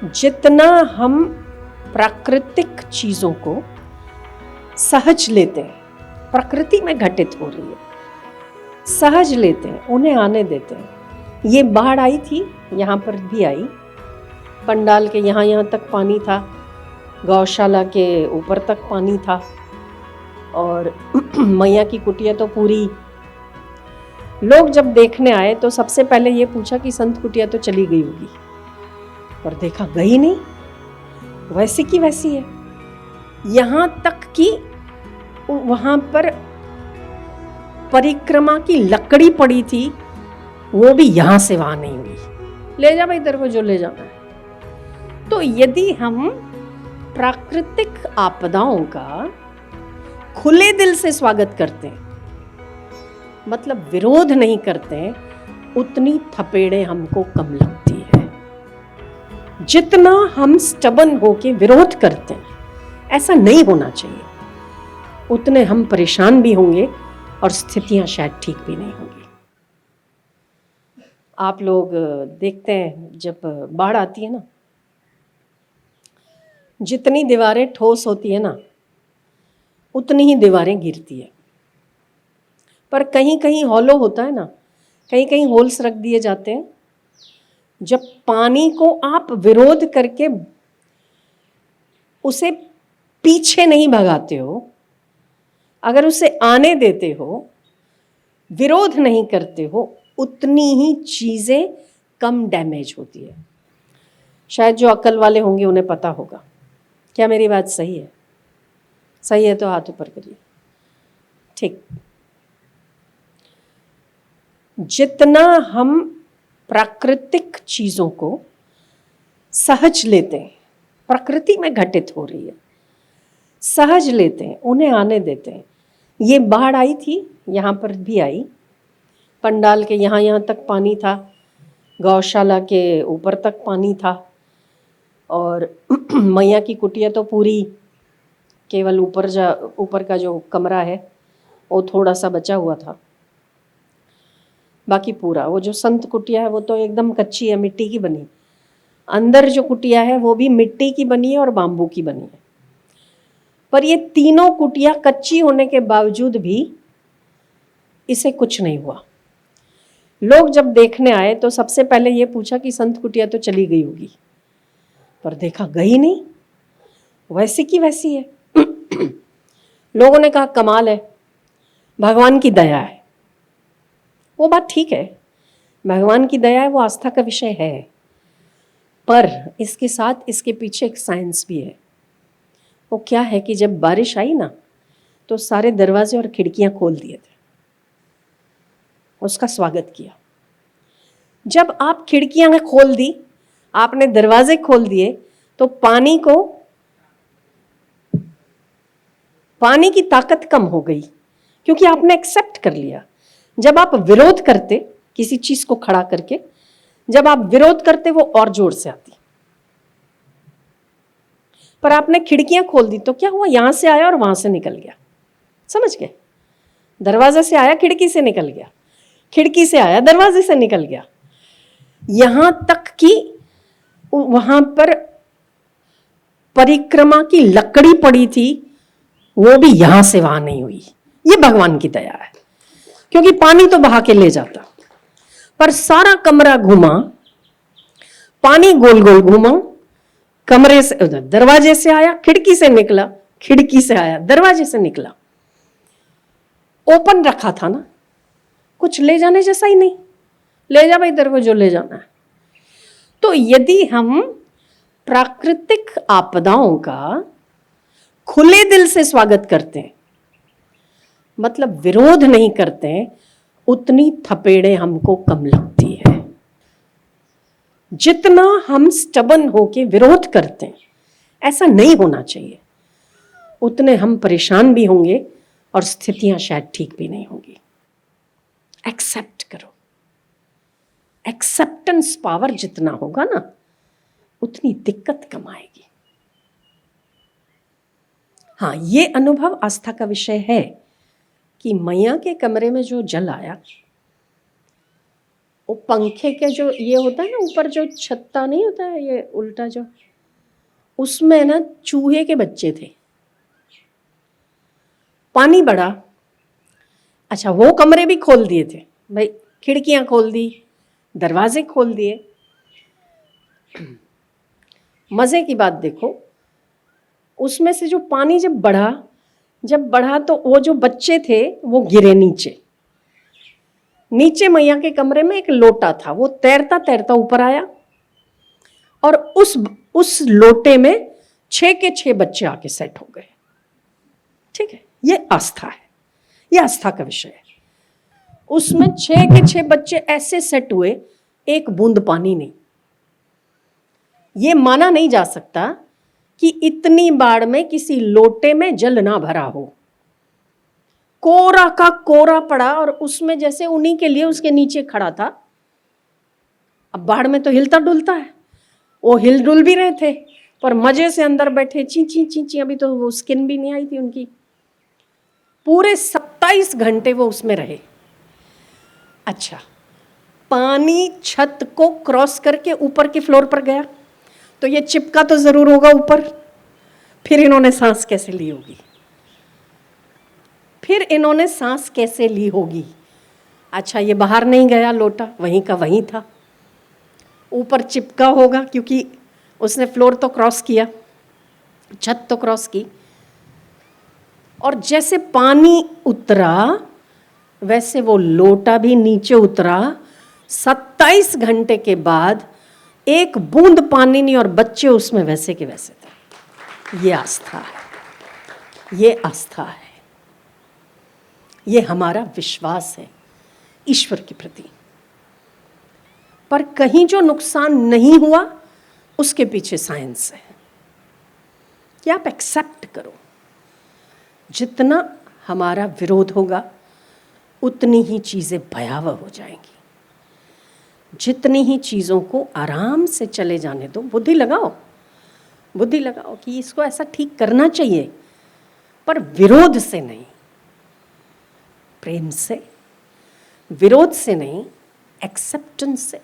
जितना हम प्राकृतिक चीज़ों को सहज लेते हैं, प्रकृति में घटित हो रही है, सहज लेते हैं, उन्हें आने देते हैं। ये बाढ़ आई थी, यहाँ पर भी आई, पंडाल के यहाँ तक पानी था, गौशाला के ऊपर तक पानी था, और मैया की कुटिया तो पूरी। लोग जब देखने आए तो सबसे पहले ये पूछा कि संत कुटिया तो चली गई होगी, पर देखा गई नहीं, वैसी की वैसी है। यहाँ तक कि वहाँ पर परिक्रमा की लकड़ी पड़ी थी, वो भी यहाँ से वहाँ नहीं हुई। ले जा भाई तेरे को जो ले जाना है। तो यदि हम प्राकृतिक आपदाओं का खुले दिल से स्वागत करते हैं, मतलब विरोध नहीं करते हैं, उतनी थपेड़े हमको कम लगती है। जितना हम स्टबन होके विरोध करते हैं, ऐसा नहीं होना चाहिए, उतने हम परेशान भी होंगे और स्थितियां शायद ठीक भी नहीं होंगी। आप लोग देखते हैं जब बाढ़ आती है ना, जितनी दीवारें ठोस होती है ना, उतनी ही दीवारें गिरती है। पर कहीं कहीं हॉलो होता है ना, कहीं कहीं होल्स रख दिए जाते हैं। जब पानी को आप विरोध करके उसे पीछे नहीं भगाते हो, अगर उसे आने देते हो, विरोध नहीं करते हो, उतनी ही चीजें कम डैमेज होती है। शायद जो अक्ल वाले होंगे उन्हें पता होगा। क्या मेरी बात सही है? सही है तो हाथ ऊपर करिए। ठीक। जितना हम प्राकृतिक चीज़ों को सहज लेते हैं, प्रकृति में घटित हो रही है, सहज लेते हैं, उन्हें आने देते हैं। ये बाढ़ आई थी, यहाँ पर भी आई, पंडाल के यहाँ तक पानी था, गौशाला के ऊपर तक पानी था, और मैया की कुटिया तो पूरी, केवल ऊपर का जो कमरा है वो थोड़ा सा बचा हुआ था, बाकी पूरा। वो जो संत कुटिया है वो तो एकदम कच्ची है, मिट्टी की बनी। अंदर जो कुटिया है वो भी मिट्टी की बनी है और बाम्बू की बनी है। पर ये तीनों कुटिया कच्ची होने के बावजूद भी इसे कुछ नहीं हुआ। लोग जब देखने आए तो सबसे पहले ये पूछा कि संत कुटिया तो चली गई होगी, पर देखा गई नहीं, वैसी की वैसी है। लोगों ने कहा कमाल है, भगवान की दया है। वो बात ठीक है, भगवान की दया है, वो आस्था का विषय है, पर इसके साथ इसके पीछे एक साइंस भी है। वो क्या है कि जब बारिश आई ना, तो सारे दरवाजे और खिड़कियां खोल दिए थे, उसका स्वागत किया। जब आप खिड़कियां खोल दी, आपने दरवाजे खोल दिए, तो पानी की ताकत कम हो गई, क्योंकि आपने एक्सेप्ट कर लिया। जब आप विरोध करते किसी चीज को खड़ा करके, जब आप विरोध करते वो और जोर से आती। पर आपने खिड़कियां खोल दी तो क्या हुआ, यहां से आया और वहां से निकल गया। समझ गए? दरवाजे से आया, खिड़की से निकल गया, खिड़की से आया, दरवाजे से निकल गया। यहां तक कि वहां पर परिक्रमा की लकड़ी पड़ी थी, वो भी यहां से वहां नहीं हुई। ये भगवान की दया है, क्योंकि पानी तो बहा के ले जाता, पर सारा कमरा घूमा, पानी गोल गोल घूमा, कमरे से, दरवाजे से आया, खिड़की से निकला, खिड़की से आया, दरवाजे से निकला। ओपन रखा था ना, कुछ ले जाने जैसा ही नहीं। ले जा भाई तेरे को जो ले जाना है। तो यदि हम प्राकृतिक आपदाओं का खुले दिल से स्वागत करते हैं, मतलब विरोध नहीं करते हैं, उतनी थपेड़े हमको कम लगती है। जितना हम स्टबन होके विरोध करते हैं, ऐसा नहीं होना चाहिए, उतने हम परेशान भी होंगे और स्थितियां शायद ठीक भी नहीं होंगी। एक्सेप्ट करो। एक्सेप्टेंस पावर जितना होगा ना, उतनी दिक्कत कम आएगी। हाँ, ये अनुभव आस्था का विषय है कि मैया के कमरे में जो जल आया, वो पंखे के जो ये होता है ना ऊपर जो छत्ता नहीं होता है ये उल्टा जो, उसमें ना चूहे के बच्चे थे। पानी बढ़ा, अच्छा वो कमरे भी खोल दिए थे भाई, खिड़कियां खोल दी, दरवाजे खोल दिए। मजे की बात देखो, उसमें से जो पानी जब बढ़ा तो वो जो बच्चे थे वो गिरे नीचे। नीचे मैया के कमरे में एक लोटा था, वो तैरता तैरता ऊपर आया और उस लोटे में 6 के 6 बच्चे आके सेट हो गए। ठीक है, ये आस्था है, ये आस्था का विषय है। उसमें 6 के 6 बच्चे ऐसे सेट हुए, एक बूंद पानी नहीं। ये माना नहीं जा सकता कि इतनी बाढ़ में किसी लोटे में जल ना भरा हो, कोरा का कोरा पड़ा और उसमें जैसे उन्हीं के लिए उसके नीचे खड़ा था। अब बाढ़ में तो हिलता डुलता है, वो हिल डुल भी रहे थे पर मजे से अंदर बैठे, ची ची ची ची, अभी तो वो स्किन भी नहीं आई थी उनकी। पूरे 27 घंटे वो उसमें रहे। अच्छा, पानी छत को क्रॉस करके ऊपर के फ्लोर पर गया तो ये चिपका तो जरूर होगा ऊपर। फिर इन्होंने सांस कैसे ली होगी, फिर इन्होंने सांस कैसे ली होगी। अच्छा, ये बाहर नहीं गया लोटा, वहीं का वहीं था, ऊपर चिपका होगा क्योंकि उसने फ्लोर तो क्रॉस किया, छत तो क्रॉस की। और जैसे पानी उतरा वैसे वो लोटा भी नीचे उतरा। 27 घंटे के बाद एक बूंद पानी नहीं और बच्चे उसमें वैसे के वैसे थे। ये आस्था है, ये आस्था है, ये हमारा विश्वास है ईश्वर के प्रति। पर कहीं जो नुकसान नहीं हुआ उसके पीछे साइंस है कि आप एक्सेप्ट करो। जितना हमारा विरोध होगा उतनी ही चीज़ें भयावह हो जाएंगी। जितनी ही चीज़ों को आराम से चले जाने दो, बुद्धि लगाओ कि इसको ऐसा ठीक करना चाहिए, पर विरोध से नहीं, प्रेम से, विरोध से नहीं, एक्सेप्टेंस से।